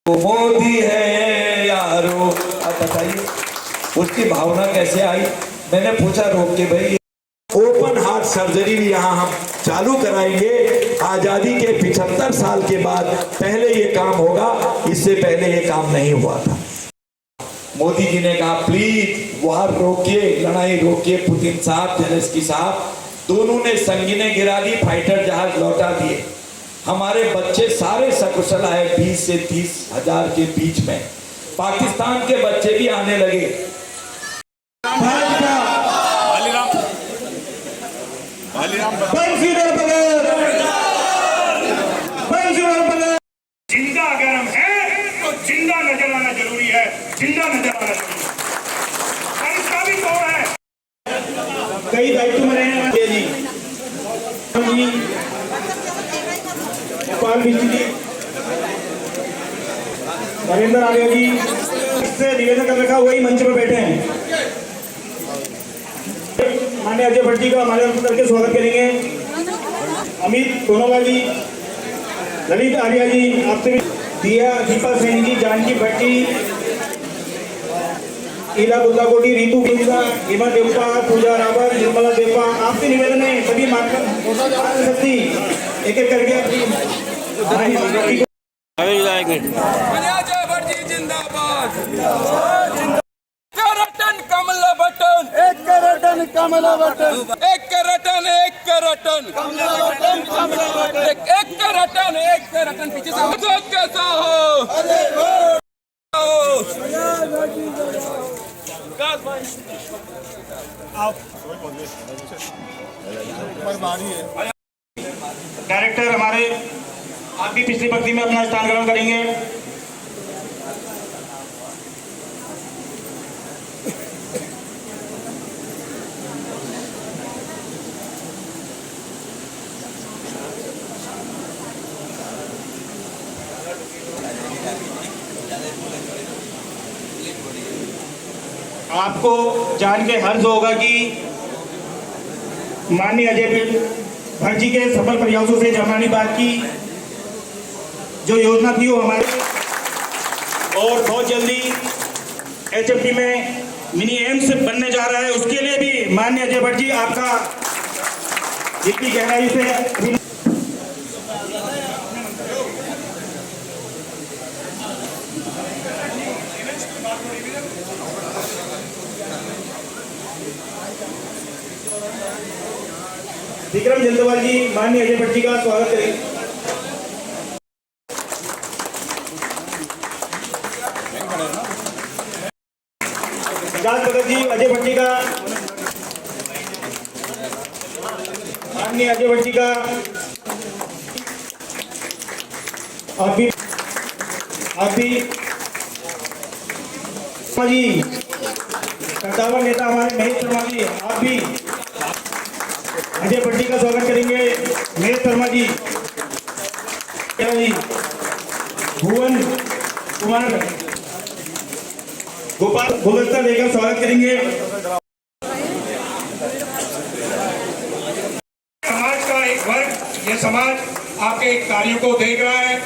वो मोदी है यारो। अब बताइए उसकी भावना कैसे आई। मैंने पूछा रोक के, भाई ओपन हार्ट सर्जरी भी यहाँ हम चालू कराएंगे। आजादी के 75 साल के बाद पहले ये काम होगा, इससे पहले ये काम नहीं हुआ था। मोदी जी ने कहा प्लीज वार रोकिए, लड़ाई रोकिए। पुतिन साहब, जेलेंस्की साहब दोनों ने संगीने गिरा दी, फाइटर जहाज लौटा दिए। हमारे बच्चे सारे सकुशल आए 20 से 30 हजार के बीच में। पाकिस्तान के बच्चे भी आने लगे। जिंदा अगर हम हैं तो जिंदा नजर आना जरूरी है, जिंदा नजर आना जरूरी है। इसका भी तोड़ है। कई दायित्व में रहे हैं जी, गोपाल मिश्र जी, नरेंद्र आर्य जी, इससे निवेदन कर रखा वही मंच पर बैठे हैं। माननीय अजय भट्ट जी का माल्यार्पण करके स्वागत करेंगे। अमित सोनोवाल जी, ललित आर्या जी, आपसे दिया, दीपा सैनी जी, जानकी भट्टी, ईला बुद्धाकोटी, रीतू गुंजा, हिमा देवपा, पूजा रावत, निर्मला देवपा, आपसे निवेदन है सभी मात्र शक्ति एक एक करके कमला बटन, एक रटन कमला बटन, एक रटन, एक रटन कमला बटन, कमला बटन, एक रटन, एक रटन। पीछे से कैसा हो, डायरेक्टर हमारे आप भी पिछली पंक्ति में अपना स्थान ग्रहण करेंगे। आपको जान के हर्ष होगा कि माननीय अजय भट्ट जी के सफल प्रयासों से जमनानी बाग की जो योजना थी वो हमारे और बहुत जल्दी एचएफटी में मिनी एम्स बनने जा रहा है। उसके लिए भी माननीय अजय भट्ट जी आपका जितनी गहराई से विक्रम जंदवाल जी, माननीय अजय भट्ट जी का स्वागत करेंगे। जात भगत जी, अजय भट्ट जी का, माननीय अजय भट्ट जी का, आप भी जी, कद्दावर नेता हमारे महेश शर्मा जी, आप भी अजय भट्ट जी का स्वागत करेंगे। महेश शर्मा जी, क्या जी, भुवन कुमार, गोपाल गुलदस्ता देकर स्वागत करेंगे। समाज का एक वर्ग, ये समाज आपके कार्यों को देख रहा है,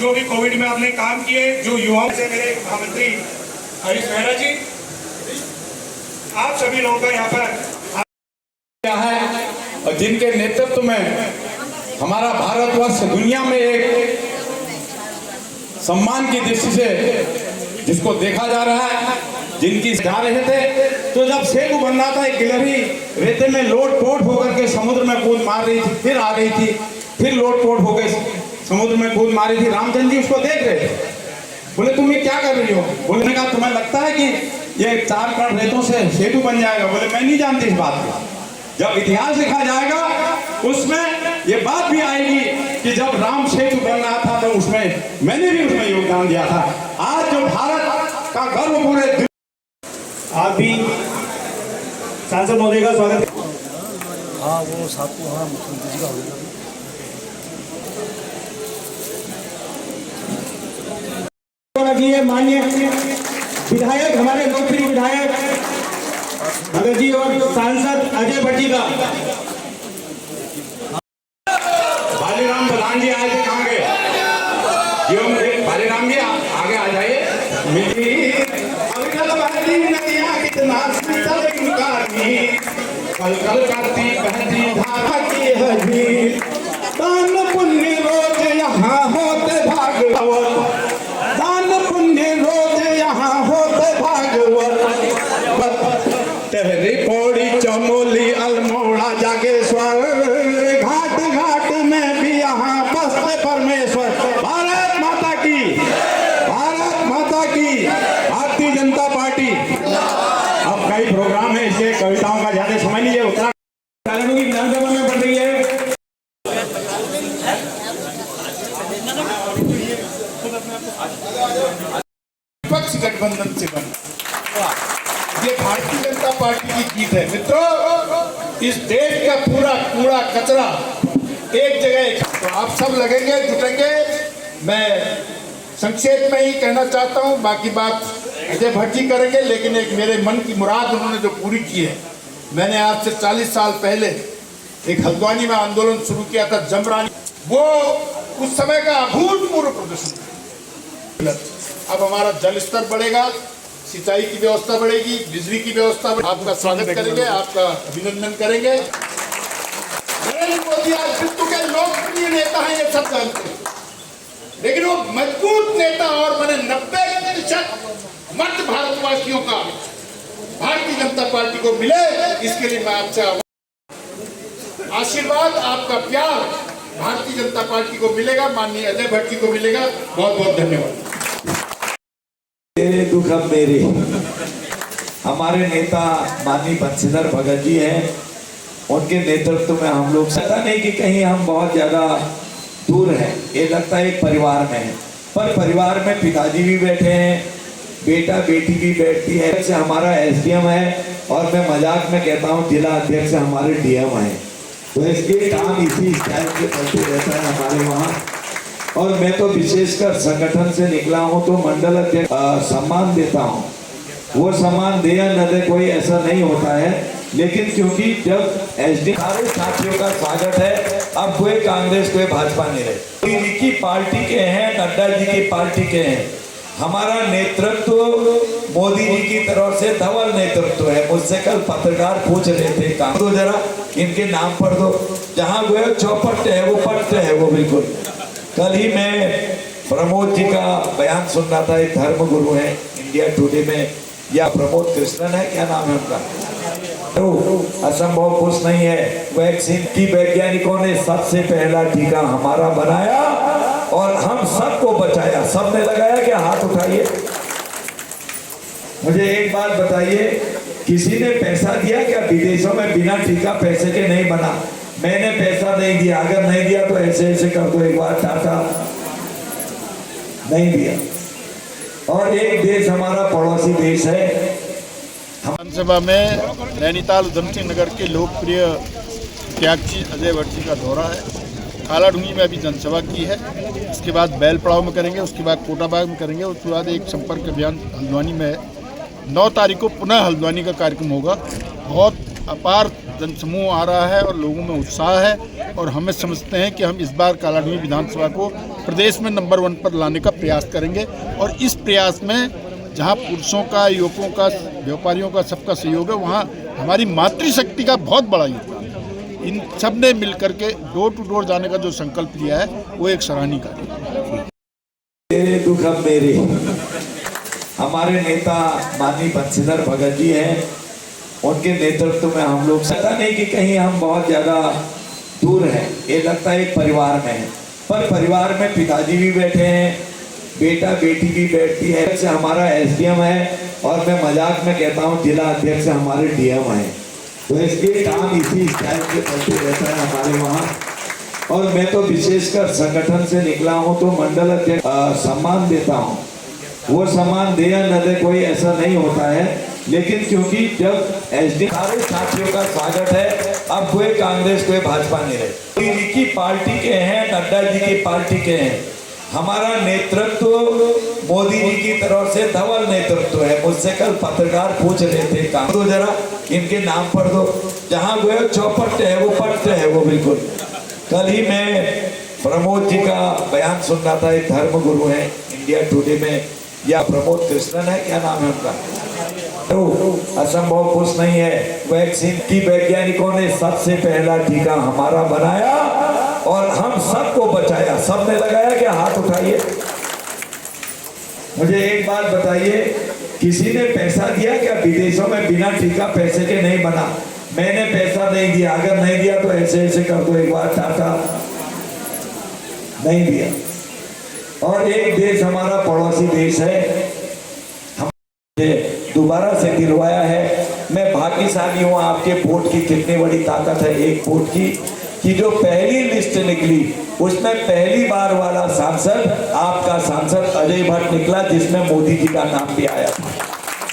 जो भी कोविड में आपने काम किए, जो युवाओं से मेरे महामंत्री हरीश मेहरा जी, आप सभी लोगों का यहाँ पर है और जिनके नेतृत्व में हमारा भारतवर्ष दुनिया में एक सम्मान की दृष्टि से जिसको देखा जा रहा है, जिनकी जा रहे थे, तो जब सेतु बन रहा था, एक गिलहरी रेते में लोट-पोट होकर के समुद्र में कूद मार रही थी, फिर आ रही थी, फिर लोट-पोट होकर समुद्र में कूद मार रही थी। रामचंद्र जी उसको देख रहे थे, बोले तुम ये क्या कर रही हो? बोलने का तुम्हें लगता है कि ये 4 कण रेतों से सेतु बन जाएगा? बोले मैं नहीं जानती इस बात को। जब इतिहास लिखा जाएगा उसमें ये बात भी आएगी कि जब राम सेतु बन रहा था तो उसमें मैंने भी उसमें योगदान दिया था। आज जो भारत का गर्व पूरे आप भी सांसद महोदय का स्वागत। हाँ वो साथ को, हाँ मुख्यमंत्री जी का हो जाएगा। माननीय विधायक, हमारे लोकप्रिय विधायक भगत जी और सांसद अजय भट्ट जी का भालीराम प्रधान जी आए थे, कहाँ गए? भालीराम जी जाइए। मिली अविरल बहती नदियाँ कितना शीतल इनका नीर, कल कल करती बहती धारा की है भीड़। दान पुण्य रोज यहाँ होते भागवत, दान पुण्य रोज यहाँ होते भागवत। तेरी पौड़ी चमोली अल्मोड़ा जागेश्वर, घाट घाट में भी यहाँ बसते परमेश्वर। भारत माता की, भारत माता की, भारतीय जनता पार्टी। अब कई प्रोग्राम है इसलिए कविताओं का ज्यादा समय नहीं है। उत्तराखंड की विधानसभा में बढ़ रही है। विपक्ष गठबंधन से बना, ये भारतीय जनता पार्टी की जीत है। मित्रों, इस देश का पूरा कूड़ा कचरा एक जगह, तो आप सब लगेंगे, जुटेंगे। मैं संक्षेप में ही कहना चाहता हूं, बाकी बात अजय भट्ट जी करेंगे, लेकिन एक मेरे मन की मुराद उन्होंने जो पूरी की है। मैंने आज से 40 साल पहले एक हल्द्वानी में आंदोलन शुरू किया था, जमरानी, वो उस समय का अभूतपूर्व प्रदर्शन। अब हमारा जल स्तर बढ़ेगा, सिंचाई की व्यवस्था बढ़ेगी, बिजली की व्यवस्था बढ़ेगी। आपका स्वागत करेंगे, आपका अभिनंदन करेंगे। नरेंद्र मोदी आज विश्व के लोकप्रिय नेता हैं, ये सब जानते हैं, लेकिन वो मजबूत नेता और मैंने 90% मत भारतवासियों का भारतीय जनता पार्टी को मिले, इसके लिए मैं आपसे आशीर्वाद, आपका प्यार भारतीय जनता पार्टी को मिलेगा, माननीय अजय भट्ट जी को मिलेगा। बहुत बहुत धन्यवाद। तेरे दुख अब मेरे। हमारे नेता माननीय बंशीधर भगत जी हैं, उनके नेतृत्व में हम लोग, पता नहीं कि कहीं हम बहुत ज्यादा दूर हैं, ये लगता है एक परिवार में है, पर परिवार में पिताजी भी बैठे हैं, बेटा बेटी भी बैठती है। से हमारा एसडीएम है और मैं मजाक में कहता हूँ जिला अध्यक्ष हमारे डीएम हैं, तो इसके काम इसी स्टाइल के चलते रहता है हमारे वहाँ। और मैं तो विशेषकर संगठन से निकला हूँ तो मंडल अध्यक्ष सम्मान देता हूँ, वो सम्मान दे या न दे कोई ऐसा नहीं होता है, लेकिन क्योंकि जब एसडी सारे साथियों का स्वागत है। अब कोई कांग्रेस कोई भाजपा नहीं रहे, मोदी जी की पार्टी के हैं, नड्डा जी की पार्टी के हैं। हमारा नेतृत्व मोदी जी की तरफ से धवल नेतृत्व है। मुझसे कल पत्रकार पूछ रहे थे, काम दो जरा, इनके नाम पढ़ दो, जहाँ गए चौपट है वो पट्ट है वो बिल्कुल। कल ही मैं प्रमोद जी का बयान सुन रहा था, एक धर्म गुरु है इंडिया टुडे में, या प्रमोद कृष्णन है, क्या नाम है उनका, तो असंभव कुछ नहीं है। वैक्सीन की वैज्ञानिकों ने सबसे पहला टीका हमारा बनाया और हम सबको बचाया। सबने लगाया क्या? हाथ उठाइए। मुझे एक बात बताइए, किसी ने पैसा दिया क्या? विदेशों में बिना टीका पैसे के नहीं बना। मैंने पैसा नहीं दिया, अगर नहीं दिया तो ऐसे ऐसे कर दो एक बार, टाटा नहीं दिया। और एक देश हमारा पड़ोसी देश है। विधानसभा में नैनीताल उधम सिंह नगर के लोकप्रिय प्रत्याशी अजय भट्ट जी का दौरा है। कालाडूंगी में अभी जनसभा की है, इसके बाद बैल पड़ाव में करेंगे, उसके बाद कोटाबाग में करेंगे, उसके बाद एक संपर्क अभियान हल्द्वानी में है। 9 तारीख को पुनः हल्द्वानी का कार्यक्रम होगा। बहुत अपार जनसमूह आ रहा है और लोगों में उत्साह है, और हमें समझते हैं कि हम इस बार कालाडूंगी विधानसभा को प्रदेश में नंबर 1 पर लाने का प्रयास करेंगे। और इस प्रयास में जहां पुरुषों का, युवकों का, व्यापारियों का सबका सहयोग है, वहां हमारी मातृशक्ति का बहुत बड़ा योगदान है। इन सब ने मिलकर के डोर टू डोर जाने का जो संकल्प लिया है वो एक सराहनीय कार्य है। तेरे दुख अब मेरे। हमारे नेता माननीय बंशीधर भगत जी हैं, उनके नेतृत्व में हम लोग, पता नहीं कि कहीं हम बहुत ज्यादा दूर हैं, ये लगता है एक परिवार में है, पर परिवार में पिताजी भी बैठे हैं, बेटा बेटी भी बैठती है। से हमारा एसडीएम है और मैं मजाक में कहता हूँ जिला अध्यक्ष हमारे डीएम हैं, तो इसके काम इसी स्टाइल के चलते रहता है हमारे वहाँ। और मैं तो विशेषकर संगठन से निकला हूँ तो मंडल अध्यक्ष सम्मान देता हूँ, वो सम्मान दे या न दे कोई ऐसा नहीं होता है, लेकिन क्योंकि जब एसडी सारे साथियों का स्वागत है। अब कोई कांग्रेस कोई भाजपा नहीं रहे, मोदी जी की पार्टी के हैं, नड्डा जी की पार्टी के हैं। हमारा नेतृत्व मोदी जी की तरफ से धवल नेतृत्व है। मुझसे कल पत्रकार पूछ रहे थे, काम दो जरा, इनके नाम पढ़ दो, जहाँ गए चौपट है वो पट्ट है वो बिल्कुल। कल ही मैं प्रमोद जी का बयान सुन रहा था, एक धर्म गुरु है इंडिया टुडे में, या प्रमोद कृष्णन है, क्या नाम है उनका, तो असंभव कुछ नहीं है। वैक्सीन की वैज्ञानिकों ने सबसे पहला टीका हमारा बनाया और हम सबको बचाया। सबने लगाया क्या? हाथ उठाइए। मुझे एक बात बताइए, किसी ने पैसा दिया क्या? विदेशों में बिना टीका पैसे के नहीं बना। मैंने पैसा नहीं दिया, अगर नहीं दिया तो ऐसे ऐसे कर दो एक बार, टाटा। नहीं दिया। और एक देश हमारा पड़ोसी देश है, हमने दोबारा से दिलवाया है। मैं भाग्यशाली हूँ, आपके वोट की कितनी बड़ी ताकत है एक वोट की, कि जो पहली लिस्ट निकली उसमें पहली बार वाला सांसद आपका सांसद अजय भट्ट निकला, जिसमें मोदी जी का नाम भी आया था।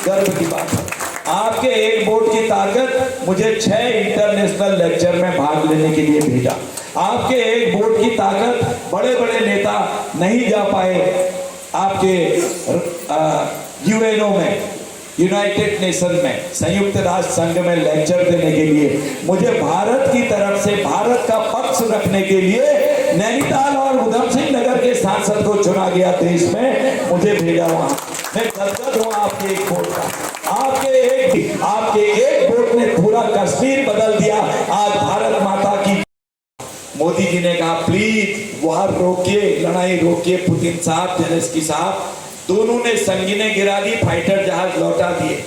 गर्व की बात है। आपके एक वोट की ताकत मुझे 6 इंटरनेशनल लेक्चर में भाग लेने के लिए भेजा। आपके एक वोट की ताकत बड़े बड़े नेता नहीं जा पाए आपके यूएनओ में, यूनाइटेड नेशन में, संयुक्त राष्ट्र संघ में लेक्चर देने के लिए। मुझे भारत की तरफ से भारत का पक्ष रखने के लिए नैनीताल और उधम सिंह नगर के सांसद को चुना गया देश में, मुझे भेजा वहां। मैं गदगद हूं आपके एक वोट का। आपके एक वोट ने पूरा कश्मीर बदल दिया। आज भारत माता की, मोदी जी ने कहा प्लीज वार रोकिए, लड़ाई रोकिए। पुतिन साहब, जेलेंस्की साहब, दोनों ने संगीनें गिरा दी, फाइटर जहाज लौटा दिए।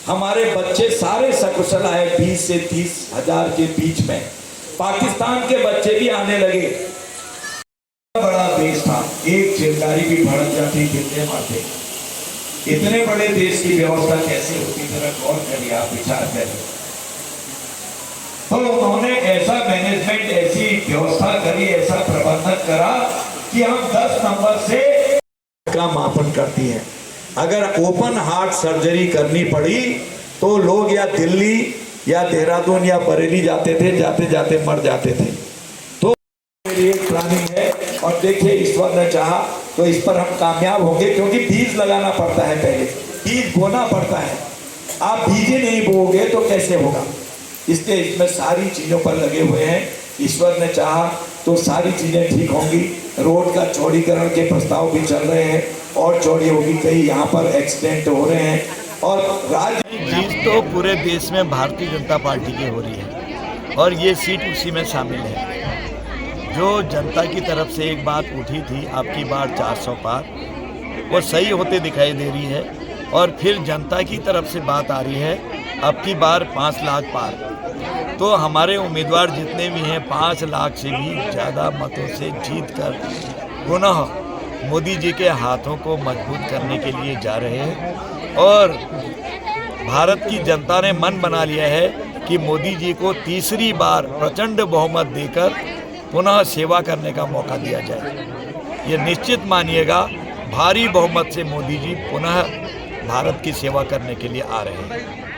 हमारे बच्चे सारे सकुशल आए, 20 से 30 हजार के बीच में। पाकिस्तान के बच्चे भी आने लगे। बड़ा देश था, एक चिंगारी भी भड़क जाती, कितने मारते। इतने बड़े देश की व्यवस्था कैसे होती, जरा गौर करिए, आप विचार करिए। तो उन्होंने ऐसा मैनेजमेंट, ऐसी व्यवस्था करी, ऐसा प्रबंधन करा कि हम 10 नंबर से का मापन करती है। अगर ओपन हार्ट सर्जरी करनी पड़ी तो लोग या दिल्ली या देहरादून या बरेली जाते थे, जाते जाते मर जाते थे। तो मेरी एक प्लानिंग है, और देखिए ईश्वर ने चाहा तो इस पर हम कामयाब होंगे, क्योंकि बीज लगाना पड़ता है, पहले बीज बोना पड़ता है। आप बीज ही नहीं बोओगे तो कैसे होगा, इसलिए इसमें सारी चीज़ों पर लगे हुए हैं। ईश्वर ने चाहा तो सारी चीज़ें ठीक होंगी। रोड का चौड़ीकरण के प्रस्ताव भी चल रहे हैं, और चौड़ी होगी, कई यहाँ पर एक्सीडेंट हो रहे हैं। और राज्य जीत तो पूरे देश में भारतीय जनता पार्टी की हो रही है, और ये सीट उसी में शामिल है। जो जनता की तरफ से एक बात उठी थी, आपकी बार 400 पार, वो सही होते दिखाई दे रही है। और फिर जनता की तरफ से बात आ रही है, अब की बार 5 लाख पार। तो हमारे उम्मीदवार जितने भी हैं 5 लाख से भी ज़्यादा मतों से जीतकर पुनः मोदी जी के हाथों को मजबूत करने के लिए जा रहे हैं। और भारत की जनता ने मन बना लिया है कि मोदी जी को तीसरी बार प्रचंड बहुमत देकर पुनः सेवा करने का मौका दिया जाए। ये निश्चित मानिएगा, भारी बहुमत से मोदी जी पुनः भारत की सेवा करने के लिए आ रहे हैं।